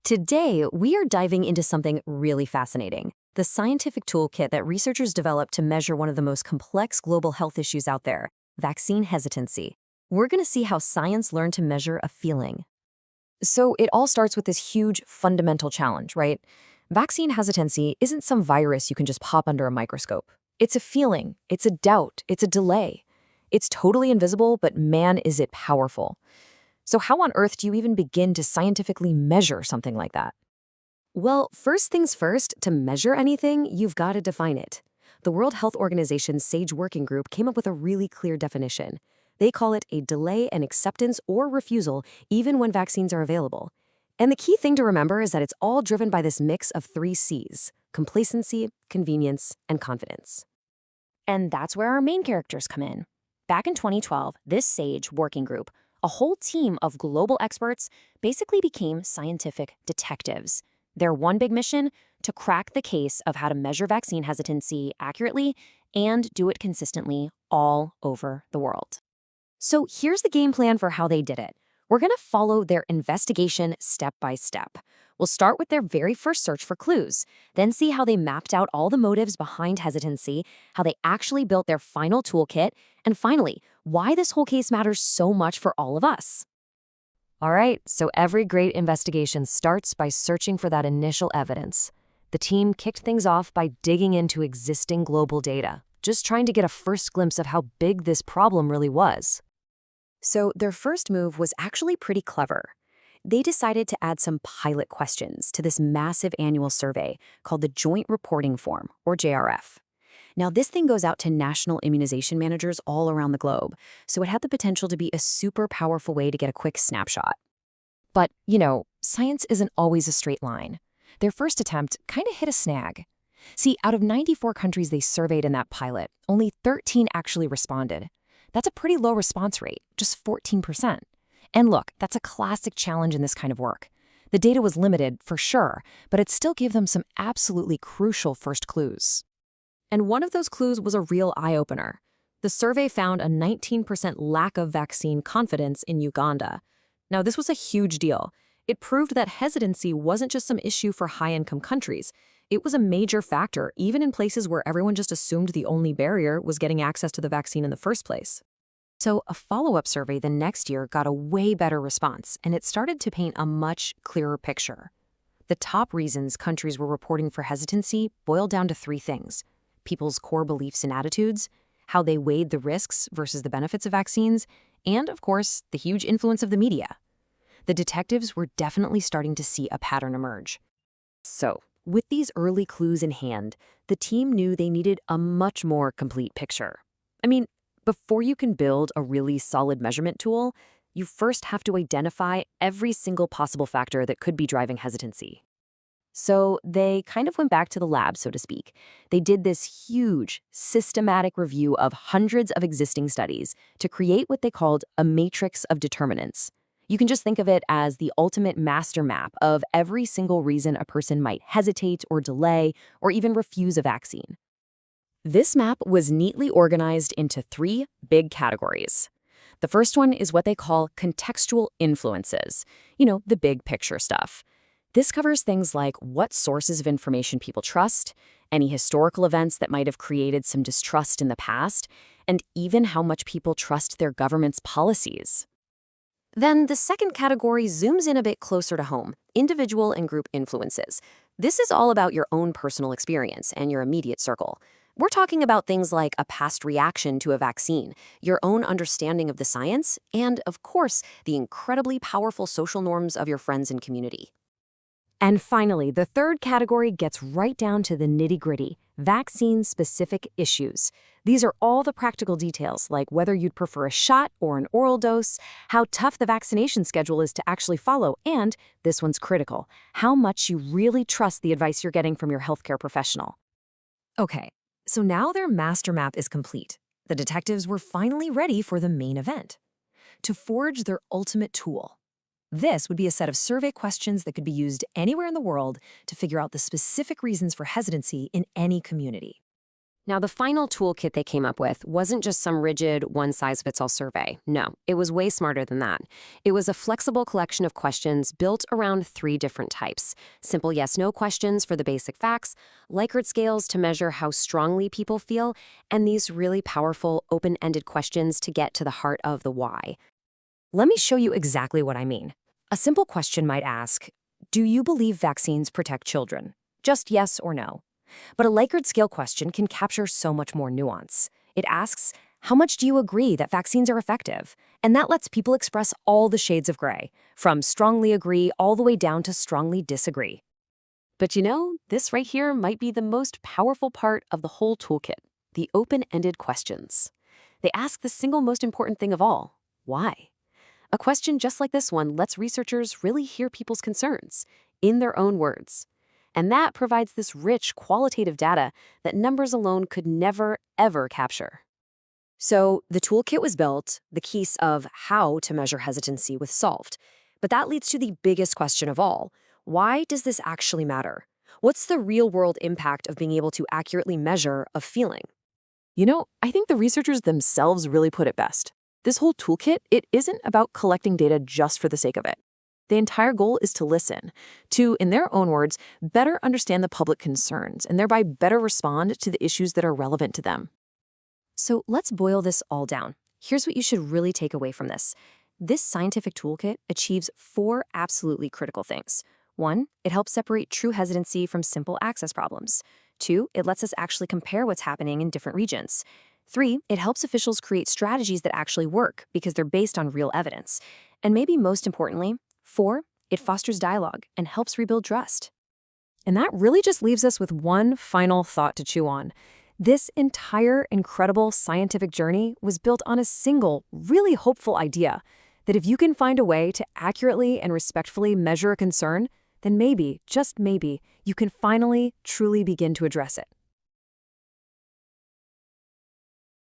Today, we are diving into something really fascinating, the scientific toolkit that researchers developed to measure one of the most complex global health issues out there, vaccine hesitancy. We're going to see how science learned to measure a feeling. So it all starts with this huge fundamental challenge, right? Vaccine hesitancy isn't some virus you can just pop under a microscope. It's a feeling, it's a doubt, it's a delay. It's totally invisible, but man, is it powerful. So how on earth do you even begin to scientifically measure something like that? Well, first things first, to measure anything, you've got to define it. The World Health Organization's SAGE Working Group came up with a really clear definition. They call it a delay in acceptance or refusal, even when vaccines are available. And the key thing to remember is that it's all driven by this mix of three C's: complacency, convenience, and confidence. And that's where our main characters come in. Back in 2012, this SAGE working group, a whole team of global experts, basically became scientific detectives. Their one big mission: to crack the case of how to measure vaccine hesitancy accurately and do it consistently all over the world. So here's the game plan for how they did it. We're going to follow their investigation step by step. We'll start with their very first search for clues, then see how they mapped out all the motives behind hesitancy, how they actually built their final toolkit, and finally, why this whole case matters so much for all of us. All right, so every great investigation starts by searching for that initial evidence. The team kicked things off by digging into existing global data, just trying to get a first glimpse of how big this problem really was. So their first move was actually pretty clever. They decided to add some pilot questions to this massive annual survey called the Joint Reporting Form, or JRF. Now, this thing goes out to national immunization managers all around the globe, so it had the potential to be a super powerful way to get a quick snapshot. But, science isn't always a straight line. Their first attempt kind of hit a snag. See, out of 94 countries they surveyed in that pilot, only 13 actually responded. That's a pretty low response rate, just 14%. And look, that's a classic challenge in this kind of work. The data was limited, for sure, but it still gave them some absolutely crucial first clues. And one of those clues was a real eye-opener. The survey found a 19% lack of vaccine confidence in Uganda. Now, this was a huge deal. It proved that hesitancy wasn't just some issue for high-income countries. It was a major factor, even in places where everyone just assumed the only barrier was getting access to the vaccine in the first place. So a follow-up survey the next year got a way better response, and it started to paint a much clearer picture. The top reasons countries were reporting for hesitancy boiled down to three things: people's core beliefs and attitudes, how they weighed the risks versus the benefits of vaccines, and, of course, the huge influence of the media. The detectives were definitely starting to see a pattern emerge. So, with these early clues in hand, the team knew they needed a much more complete picture. I mean, before you can build a really solid measurement tool, you first have to identify every single possible factor that could be driving hesitancy. So they kind of went back to the lab, so to speak. They did this huge, systematic review of hundreds of existing studies to create what they called a matrix of determinants. You can just think of it as the ultimate master map of every single reason a person might hesitate or delay or even refuse a vaccine. This map was neatly organized into three big categories. The first one is what they call contextual influences, the big picture stuff. This covers things like what sources of information people trust, any historical events that might have created some distrust in the past, and even how much people trust their government's policies. Then the second category zooms in a bit closer to home: individual and group influences. This is all about your own personal experience and your immediate circle. We're talking about things like a past reaction to a vaccine, your own understanding of the science, and, of course, the incredibly powerful social norms of your friends and community. And finally, the third category gets right down to the nitty-gritty: vaccine-specific issues. These are all the practical details, like whether you'd prefer a shot or an oral dose, how tough the vaccination schedule is to actually follow, and, this one's critical, how much you really trust the advice you're getting from your healthcare professional. Okay, so now their master map is complete. The detectives were finally ready for the main event: to forge their ultimate tool. This would be a set of survey questions that could be used anywhere in the world to figure out the specific reasons for hesitancy in any community. Now, the final toolkit they came up with wasn't just some rigid one-size-fits-all survey. No, it was way smarter than that. It was a flexible collection of questions built around 3 different types. Simple yes-no questions for the basic facts, Likert scales to measure how strongly people feel, and these really powerful open-ended questions to get to the heart of the why. Let me show you exactly what I mean. A simple question might ask, do you believe vaccines protect children? Just yes or no. But a Likert scale question can capture so much more nuance. It asks, how much do you agree that vaccines are effective? And that lets people express all the shades of gray, from strongly agree all the way down to strongly disagree. But this right here might be the most powerful part of the whole toolkit, the open-ended questions. They ask the single most important thing of all, why? A question just like this one lets researchers really hear people's concerns in their own words. And that provides this rich, qualitative data that numbers alone could never, ever capture. So the toolkit was built, the keys of how to measure hesitancy was solved. But that leads to the biggest question of all. Why does this actually matter? What's the real-world impact of being able to accurately measure a feeling? I think the researchers themselves really put it best. This whole toolkit, it isn't about collecting data just for the sake of it. The entire goal is to listen, to, in their own words, better understand the public concerns and thereby better respond to the issues that are relevant to them. So let's boil this all down. Here's what you should really take away from this. This scientific toolkit achieves 4 absolutely critical things. 1, it helps separate true hesitancy from simple access problems. 2, it lets us actually compare what's happening in different regions. 3, it helps officials create strategies that actually work because they're based on real evidence. And maybe most importantly, 4, it fosters dialogue and helps rebuild trust. And that really just leaves us with one final thought to chew on. This entire incredible scientific journey was built on a single, really hopeful idea that if you can find a way to accurately and respectfully measure a concern, then maybe, just maybe, you can finally, truly begin to address it.